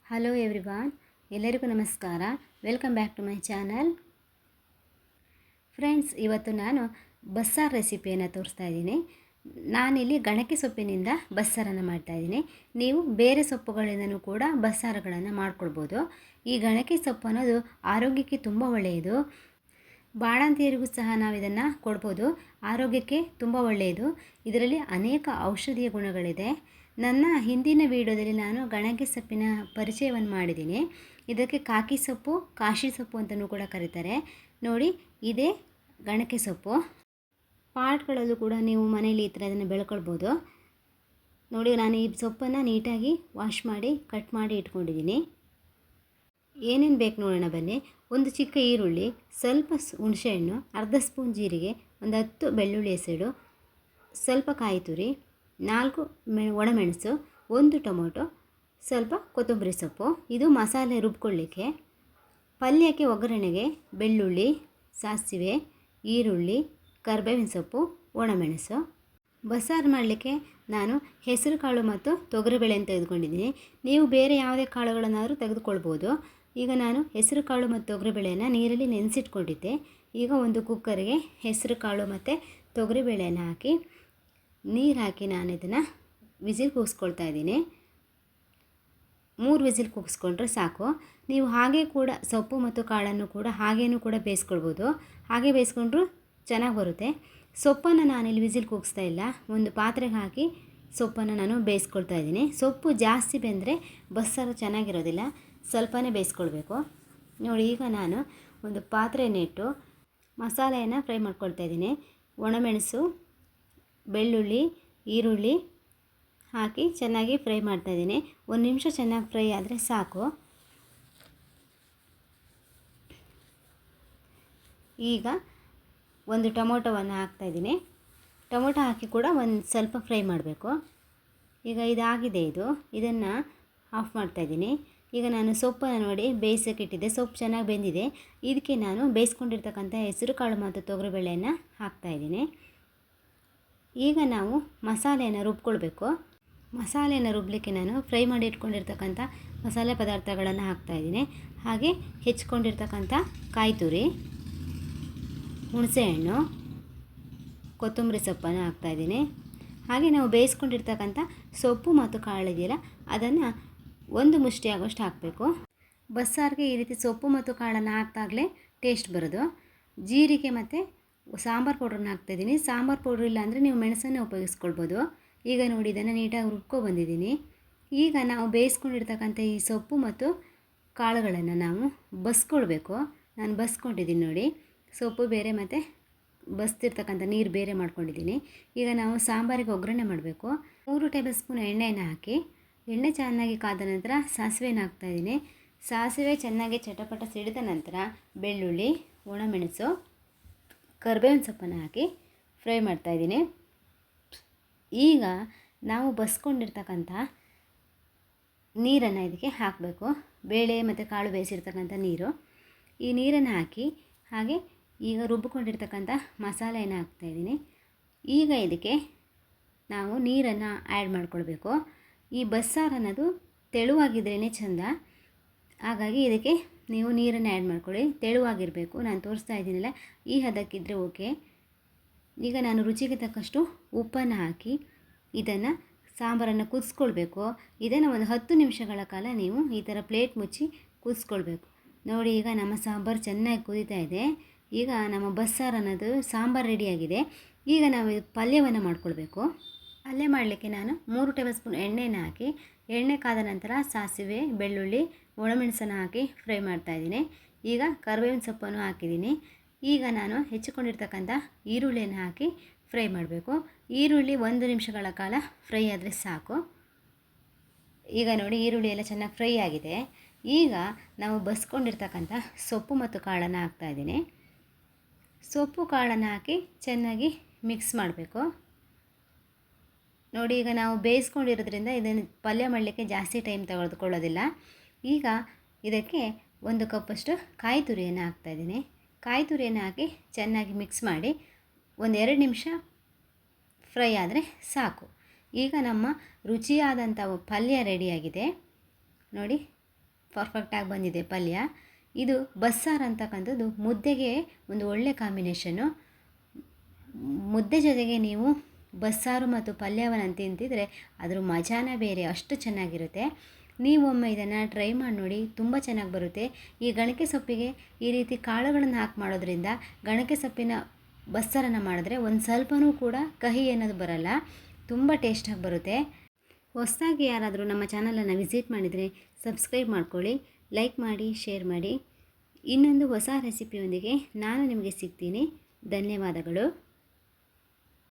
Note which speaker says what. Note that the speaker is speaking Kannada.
Speaker 1: ಹಲೋ ಎವ್ರಿವಾನ್, ಎಲ್ಲರಿಗೂ ನಮಸ್ಕಾರ. Welcome back to my channel. Friends, ಇವತ್ತು ನಾನು ಬಸ್ಸಾರು ರೆಸಿಪಿಯನ್ನು ತೋರಿಸ್ತಾ ಇದ್ದೀನಿ. ನಾನಿಲ್ಲಿ ಗಣಕೆ ಸೊಪ್ಪಿನಿಂದ ಬಸ್ಸಾರನ್ನು ಮಾಡ್ತಾಯಿದ್ದೀನಿ. ನೀವು ಬೇರೆ ಸೊಪ್ಪುಗಳಿಂದನೂ ಕೂಡ ಬಸ್ಸಾರುಗಳನ್ನು ಮಾಡ್ಕೊಳ್ಬೋದು. ಈ ಗಣಕೆ ಸೊಪ್ಪು ಅನ್ನೋದು ಆರೋಗ್ಯಕ್ಕೆ ತುಂಬ ಒಳ್ಳೆಯದು. ಬಾಣಂತಿಯರಿಗೂ ಸಹ ನಾವು ಇದನ್ನು ಕೊಡ್ಬೋದು. ಆರೋಗ್ಯಕ್ಕೆ ತುಂಬ ಒಳ್ಳೆಯದು. ಇದರಲ್ಲಿ ಅನೇಕ ಔಷಧೀಯ ಗುಣಗಳಿದೆ. ನನ್ನ ಹಿಂದಿನ ವಿಡಿಯೋದಲ್ಲಿ ನಾನು ಗಣಕೆ ಸೊಪ್ಪಿನ ಪರಿಚಯವನ್ನು ಮಾಡಿದ್ದೀನಿ. ಇದಕ್ಕೆ ಕಾಕಿ ಸೊಪ್ಪು, ಕಾಶಿ ಸೊಪ್ಪು ಅಂತಲೂ ಕೂಡ ಕರೀತಾರೆ. ನೋಡಿ, ಇದೇ ಗಣಕೆ ಸೊಪ್ಪು. ಪಾಟ್ಗಳಲ್ಲೂ ಕೂಡ ನೀವು ಮನೇಲಿ ಈ ಥರ ಇದನ್ನು ಬೆಳ್ಕೊಳ್ಬೋದು. ನೋಡಿ, ನಾನು ಈ ಸೊಪ್ಪನ್ನು ನೀಟಾಗಿ ವಾಶ್ ಮಾಡಿ ಕಟ್ ಮಾಡಿ ಇಟ್ಕೊಂಡಿದ್ದೀನಿ. ಏನೇನು ಬೇಕು ನೋಡೋಣ ಬನ್ನಿ. ಒಂದು ಚಿಕ್ಕ ಈರುಳ್ಳಿ, ಸ್ವಲ್ಪ ಹುಣಸೆಹಣ್ಣು, ಅರ್ಧ ಸ್ಪೂನ್ ಜೀರಿಗೆ, ಒಂದು 10 ಬೆಳ್ಳುಳ್ಳಿ ಎಸಳು, ಸ್ವಲ್ಪ ಕಾಯಿ ತುರಿ, 4 ಒಣಮೆಣಸು, 1 ಟೊಮೊಟೊ, ಸ್ವಲ್ಪ ಕೊತ್ತಂಬರಿ ಸೊಪ್ಪು. ಇದು ಮಸಾಲೆ ರುಬ್ಕೊಳ್ಳಿಕ್ಕೆ. ಪಲ್ಯಕ್ಕೆ ಒಗ್ಗರಣೆಗೆ ಬೆಳ್ಳುಳ್ಳಿ, ಸಾಸಿವೆ, ಈರುಳ್ಳಿ, ಕರಿಬೇವಿನ ಸೊಪ್ಪು, ಒಣಮೆಣಸು. ಬಸ್ಸಾರು ಮಾಡಲಿಕ್ಕೆ ನಾನು ಹೆಸರು ಕಾಳು ಮತ್ತು ತೊಗರಿಬೇಳೆಯನ್ನು ತೆಗೆದುಕೊಂಡಿದ್ದೀನಿ. ನೀವು ಬೇರೆ ಯಾವುದೇ ಕಾಳುಗಳನ್ನಾದರೂ ತೆಗೆದುಕೊಳ್ಬೋದು. ಈಗ ನಾನು ಹೆಸರು ಕಾಳು ಮತ್ತು ತೊಗರಿಬೇಳೆಯನ್ನು ನೀರಲ್ಲಿ ನೆನೆಸಿಟ್ಕೊಂಡಿದ್ದೆ. ಈಗ ಒಂದು ಕುಕ್ಕರ್ಗೆ ಹೆಸರು ಕಾಳು ಮತ್ತು ತೊಗರಿಬೇಳೆಯನ್ನು ಹಾಕಿ ನೀರು ಹಾಕಿ ನಾನು ಇದನ್ನು ವಿಸಿಲ್ ಕೂಗಿಸ್ಕೊಳ್ತಾ ಇದ್ದೀನಿ. 3 ವಿಸಿಲ್ ಕೂಗಿಸ್ಕೊಂಡ್ರೆ ಸಾಕು. ನೀವು ಹಾಗೆ ಕೂಡ ಸೊಪ್ಪು ಮತ್ತು ಕಾಳನ್ನು ಕೂಡ ಹಾಗೇನೂ ಕೂಡ ಬೇಯಿಸ್ಕೊಳ್ಬೋದು. ಹಾಗೆ ಬೇಯಿಸ್ಕೊಂಡ್ರೂ ಚೆನ್ನಾಗಿ ಬರುತ್ತೆ. ಸೊಪ್ಪನ್ನು ನಾನಿಲ್ಲಿ ವಿಸಿಲ್ ಕೂಗಿಸ್ತಾ ಇಲ್ಲ. ಒಂದು ಪಾತ್ರೆಗೆ ಹಾಕಿ ಸೊಪ್ಪನ್ನು ನಾನು ಬೇಯಿಸ್ಕೊಳ್ತಾ ಇದ್ದೀನಿ. ಸೊಪ್ಪು ಜಾಸ್ತಿ ಬೆಂದರೆ ಬಸ್ಸಾರು ಚೆನ್ನಾಗಿರೋದಿಲ್ಲ. ಸ್ವಲ್ಪನೇ ಬೇಯಿಸ್ಕೊಳ್ಬೇಕು. ನೋಡಿ, ಈಗ ನಾನು ಒಂದು ಪಾತ್ರೆಯನ್ನಿಟ್ಟು ಮಸಾಲೆಯನ್ನು ಫ್ರೈ ಮಾಡ್ಕೊಳ್ತಾ ಇದ್ದೀನಿ. ಒಣಮೆಣಸು, ಬೆಳ್ಳುಳ್ಳಿ, ಈರುಳ್ಳಿ ಹಾಕಿ ಚೆನ್ನಾಗಿ ಫ್ರೈ ಮಾಡ್ತಾಯಿದ್ದೀನಿ. 1 ನಿಮಿಷ ಚೆನ್ನಾಗಿ ಫ್ರೈ ಆದರೆ ಸಾಕು. ಈಗ ಒಂದು ಟೊಮೊಟೊವನ್ನು ಹಾಕ್ತಾಯಿದ್ದೀನಿ. ಟೊಮೊಟೊ ಹಾಕಿ ಕೂಡ ಒಂದು ಸ್ವಲ್ಪ ಫ್ರೈ ಮಾಡಬೇಕು. ಈಗ ಇದಾಗಿದೆ. ಇದನ್ನು ಆಫ್ ಮಾಡ್ತಾಯಿದ್ದೀನಿ. ಈಗ ನಾನು ಸೊಪ್ಪನ್ನು ನೋಡಿ ಬೇಯಿಸೋಕೆ ಇಟ್ಟಿದ್ದೆ. ಸೊಪ್ಪು ಚೆನ್ನಾಗಿ ಬೆಂದಿದೆ. ಇದಕ್ಕೆ ನಾನು ಬೇಯಿಸ್ಕೊಂಡಿರ್ತಕ್ಕಂಥ ಹೆಸರು ಕಾಳು ಮತ್ತು ತೊಗರಿಬೇಳೆಯನ್ನು ಹಾಕ್ತಾಯಿದ್ದೀನಿ. ಈಗ ನಾವು ಮಸಾಲೆಯನ್ನು ರುಬ್ಕೊಳ್ಬೇಕು. ಮಸಾಲೆಯನ್ನು ರುಬ್ಬಲಿಕ್ಕೆ ನಾನು ಫ್ರೈ ಮಾಡಿ ಇಟ್ಕೊಂಡಿರ್ತಕ್ಕಂಥ ಮಸಾಲೆ ಪದಾರ್ಥಗಳನ್ನು ಹಾಕ್ತಾಯಿದ್ದೀನಿ. ಹಾಗೆ ಹೆಚ್ಕೊಂಡಿರ್ತಕ್ಕಂಥ ಕಾಯಿ ತುರಿ, ಹುಣಸೆಹಣ್ಣು, ಕೊತ್ತಂಬರಿ ಸೊಪ್ಪನ್ನು ಹಾಕ್ತಾಯಿದ್ದೀನಿ. ಹಾಗೆ ನಾವು ಬೇಯಿಸ್ಕೊಂಡಿರ್ತಕ್ಕಂಥ ಸೊಪ್ಪು ಮತ್ತು ಕಾಳಿದೆಯಲ್ಲ, ಅದನ್ನು 1 ಮುಷ್ಟಿ ಆಗೋಷ್ಟು ಹಾಕಬೇಕು. ಬಸ್ಸಾರಿಗೆ ಈ ರೀತಿ ಸೊಪ್ಪು ಮತ್ತು ಕಾಳನ್ನು ಹಾಕಿದಾಗಲೇ ಟೇಸ್ಟ್ ಬರೋದು. ಜೀರಿಗೆ ಮತ್ತು ಸಾಂಬಾರು ಪೌಡ್ರನ್ನ ಹಾಕ್ತಾಯಿದ್ದೀನಿ. ಸಾಂಬಾರು ಪೌಡ್ರ್ ಇಲ್ಲ ಅಂದರೆ ನೀವು ಮೆಣಸನ್ನೇ ಉಪಯೋಗಿಸ್ಕೊಳ್ಬೋದು. ಈಗ ನೋಡಿ, ಇದನ್ನು ನೀಟಾಗಿ ರುಬ್ಕೊಬಂದಿದ್ದೀನಿ. ಈಗ ನಾವು ಬೇಯಿಸ್ಕೊಂಡಿರ್ತಕ್ಕಂಥ ಈ ಸೊಪ್ಪು ಮತ್ತು ಕಾಳುಗಳನ್ನು ನಾವು ಬಸ್ಕೊಳ್ಬೇಕು. ನಾನು ಬಸ್ಕೊಂಡಿದ್ದೀನಿ ನೋಡಿ. ಸೊಪ್ಪು ಬೇರೆ ಮತ್ತು ಬಸ್ತಿರ್ತಕ್ಕಂಥ ನೀರು ಬೇರೆ ಮಾಡ್ಕೊಂಡಿದ್ದೀನಿ. ಈಗ ನಾವು ಸಾಂಬಾರಿಗೆ ಒಗ್ಗರಣೆ ಮಾಡಬೇಕು. 3 ಟೇಬಲ್ ಸ್ಪೂನ್ ಎಣ್ಣೆಯನ್ನು ಹಾಕಿ, ಎಣ್ಣೆ ಚೆನ್ನಾಗಿ ಕಾದ ನಂತರ ಸಾಸಿವೆನ ಹಾಕ್ತಾಯಿದ್ದೀನಿ. ಸಾಸಿವೆ ಚೆನ್ನಾಗಿ ಚಟಪಟ ಸಿಡಿದ ನಂತರ ಬೆಳ್ಳುಳ್ಳಿ, ಒಣಮೆಣಸು, ಕರಿಬೇವಿನ ಸೊಪ್ಪನ್ನು ಹಾಕಿ ಫ್ರೈ ಮಾಡ್ತಾಯಿದ್ದೀನಿ. ಈಗ ನಾವು ಬಸ್ಕೊಂಡಿರ್ತಕ್ಕಂಥ ನೀರನ್ನು ಇದಕ್ಕೆ ಹಾಕಬೇಕು. ಬೇಳೆ ಮತ್ತು ಕಾಳು ಬೇಯಿಸಿರ್ತಕ್ಕಂಥ ನೀರು. ಈ ನೀರನ್ನು ಹಾಕಿ ಹಾಗೆ ಈಗ ರುಬ್ಬಿಕೊಂಡಿರ್ತಕ್ಕಂಥ ಮಸಾಲೆಯನ್ನು ಹಾಕ್ತಾಯಿದ್ದೀನಿ. ಈಗ ಇದಕ್ಕೆ ನಾವು ನೀರನ್ನು ಆ್ಯಡ್ ಮಾಡ್ಕೊಳ್ಬೇಕು. ಈ ಬಸ್ಸಾರು ಅನ್ನೋದು ತೆಳುವಾಗಿದ್ರೇ ಚೆಂದ. ಹಾಗಾಗಿ ಇದಕ್ಕೆ ನೀವು ನೀರನ್ನು ಆ್ಯಡ್ ಮಾಡ್ಕೊಳ್ಳಿ. ತೆಳುವಾಗಿರಬೇಕು. ನಾನು ತೋರಿಸ್ತಾ ಇದ್ದೀನಲ್ಲ, ಈ ಹದಕ್ಕಿದ್ದರೆ ಓಕೆ. ಈಗ ನಾನು ರುಚಿಗೆ ತಕ್ಕಷ್ಟು ಉಪ್ಪನ್ನು ಹಾಕಿ ಇದನ್ನು ಸಾಂಬಾರನ್ನು ಕುದಿಸ್ಕೊಳ್ಬೇಕು. ಇದನ್ನು ಒಂದು 10 ನಿಮಿಷಗಳ ಕಾಲ ನೀವು ಈ ಥರ ಪ್ಲೇಟ್ ಮುಚ್ಚಿ ಕುದಿಸ್ಕೊಳ್ಬೇಕು. ನೋಡಿ, ಈಗ ನಮ್ಮ ಸಾಂಬಾರು ಚೆನ್ನಾಗಿ ಕುದೀತಾ ಇದೆ. ಈಗ ನಮ್ಮ ಬಸ್ಸಾರು ಅನ್ನೋದು ಸಾಂಬಾರು ರೆಡಿಯಾಗಿದೆ. ಈಗ ನಾವು ಪಲ್ಯವನ್ನು ಮಾಡ್ಕೊಳ್ಬೇಕು. ಪಲ್ಯ ಮಾಡಲಿಕ್ಕೆ ನಾನು 3 ಟೇಬಲ್ ಸ್ಪೂನ್ ಎಣ್ಣೆನ ಹಾಕಿ, ಎಣ್ಣೆ ಕಾದ ನಂತರ ಸಾಸಿವೆ, ಬೆಳ್ಳುಳ್ಳಿ, ಒಣಮೆಣಸನ್ನು ಹಾಕಿ ಫ್ರೈ ಮಾಡ್ತಾಯಿದ್ದೀನಿ. ಈಗ ಕರಿಬೇವಿನ ಸೊಪ್ಪನ್ನು ಹಾಕಿದ್ದೀನಿ. ಈಗ ನಾನು ಹೆಚ್ಚಿಕೊಂಡಿರ್ತಕ್ಕಂಥ ಈರುಳ್ಳಿಯನ್ನು ಹಾಕಿ ಫ್ರೈ ಮಾಡಬೇಕು. ಈರುಳ್ಳಿ 1 ನಿಮಿಷಗಳ ಕಾಲ ಫ್ರೈ ಆದರೆ ಸಾಕು. ಈಗ ನೋಡಿ, ಈರುಳ್ಳಿ ಎಲ್ಲ ಚೆನ್ನಾಗಿ ಫ್ರೈ ಆಗಿದೆ. ಈಗ ನಾವು ಬಸ್ಕೊಂಡಿರ್ತಕ್ಕಂಥ ಸೊಪ್ಪು ಮತ್ತು ಕಾಳನ್ನು ಹಾಕ್ತಾಯಿದ್ದೀನಿ. ಸೊಪ್ಪು ಕಾಳನ್ನು ಹಾಕಿ ಚೆನ್ನಾಗಿ ಮಿಕ್ಸ್ ಮಾಡಬೇಕು. ನೋಡಿ, ಈಗ ನಾವು ಬೇಯಿಸ್ಕೊಂಡಿರೋದ್ರಿಂದ ಇದನ್ನು ಪಲ್ಯ ಮಾಡಲಿಕ್ಕೆ ಜಾಸ್ತಿ ಟೈಮ್ ತೆಗೆದುಕೊಳ್ಳೋದಿಲ್ಲ. ಈಗ ಇದಕ್ಕೆ 1 ಕಪ್ಪಷ್ಟು ಕಾಯಿ ತುರಿಯನ್ನು ಹಾಕ್ತಾಯಿದ್ದೀನಿ. ಕಾಯಿ ತುರಿಯನ್ನು ಹಾಕಿ ಚೆನ್ನಾಗಿ ಮಿಕ್ಸ್ ಮಾಡಿ 1-2 ನಿಮಿಷ ಫ್ರೈ ಆದರೆ ಸಾಕು. ಈಗ ನಮ್ಮ ರುಚಿಯಾದಂಥ ಪಲ್ಯ ರೆಡಿಯಾಗಿದೆ. ನೋಡಿ, ಪರ್ಫೆಕ್ಟಾಗಿ ಬಂದಿದೆ ಪಲ್ಯ. ಇದು ಬಸ್ಸಾರು ಅಂತಕ್ಕಂಥದ್ದು ಮುದ್ದೆಗೆ ಒಂದು ಒಳ್ಳೆ ಕಾಂಬಿನೇಷನ್ನು. ಮುದ್ದೆ ಜೊತೆಗೆ ನೀವು ಬಸ್ಸಾರು ಮತ್ತು ಪಲ್ಯವನ್ನು ತಿಂತಿದ್ರೆ ಅದ್ರ ಮಜಾನೇ ಬೇರೆ, ಅಷ್ಟು ಚೆನ್ನಾಗಿರುತ್ತೆ. ನೀವೊಮ್ಮೆ ಇದನ್ನು ಟ್ರೈ ಮಾಡಿ ನೋಡಿ, ತುಂಬ ಚೆನ್ನಾಗಿ ಬರುತ್ತೆ. ಈ ಗಣಕೆ ಸೊಪ್ಪಿಗೆ ಈ ರೀತಿ ಕಾಳುಗಳನ್ನು ಹಾಕಿ ಮಾಡೋದ್ರಿಂದ ಗಣಕೆ ಸೊಪ್ಪಿನ ಬಸ್ಸಾರನ್ನು ಮಾಡಿದ್ರೆ ಒಂದು ಸ್ವಲ್ಪನೂ ಕೂಡ ಕಹಿ ಅನ್ನೋದು ಬರಲ್ಲ, ತುಂಬ ಟೇಸ್ಟಾಗಿ ಬರುತ್ತೆ. ಹೊಸದಾಗಿ ಯಾರಾದರೂ ನಮ್ಮ ಚಾನಲನ್ನು ವಿಸಿಟ್ ಮಾಡಿದರೆ ಸಬ್ಸ್ಕ್ರೈಬ್ ಮಾಡ್ಕೊಳ್ಳಿ, ಲೈಕ್ ಮಾಡಿ, ಶೇರ್ ಮಾಡಿ. ಇನ್ನೊಂದು ಹೊಸ ರೆಸಿಪಿಯೊಂದಿಗೆ ನಾನು ನಿಮಗೆ ಸಿಗ್ತೀನಿ. ಧನ್ಯವಾದಗಳು.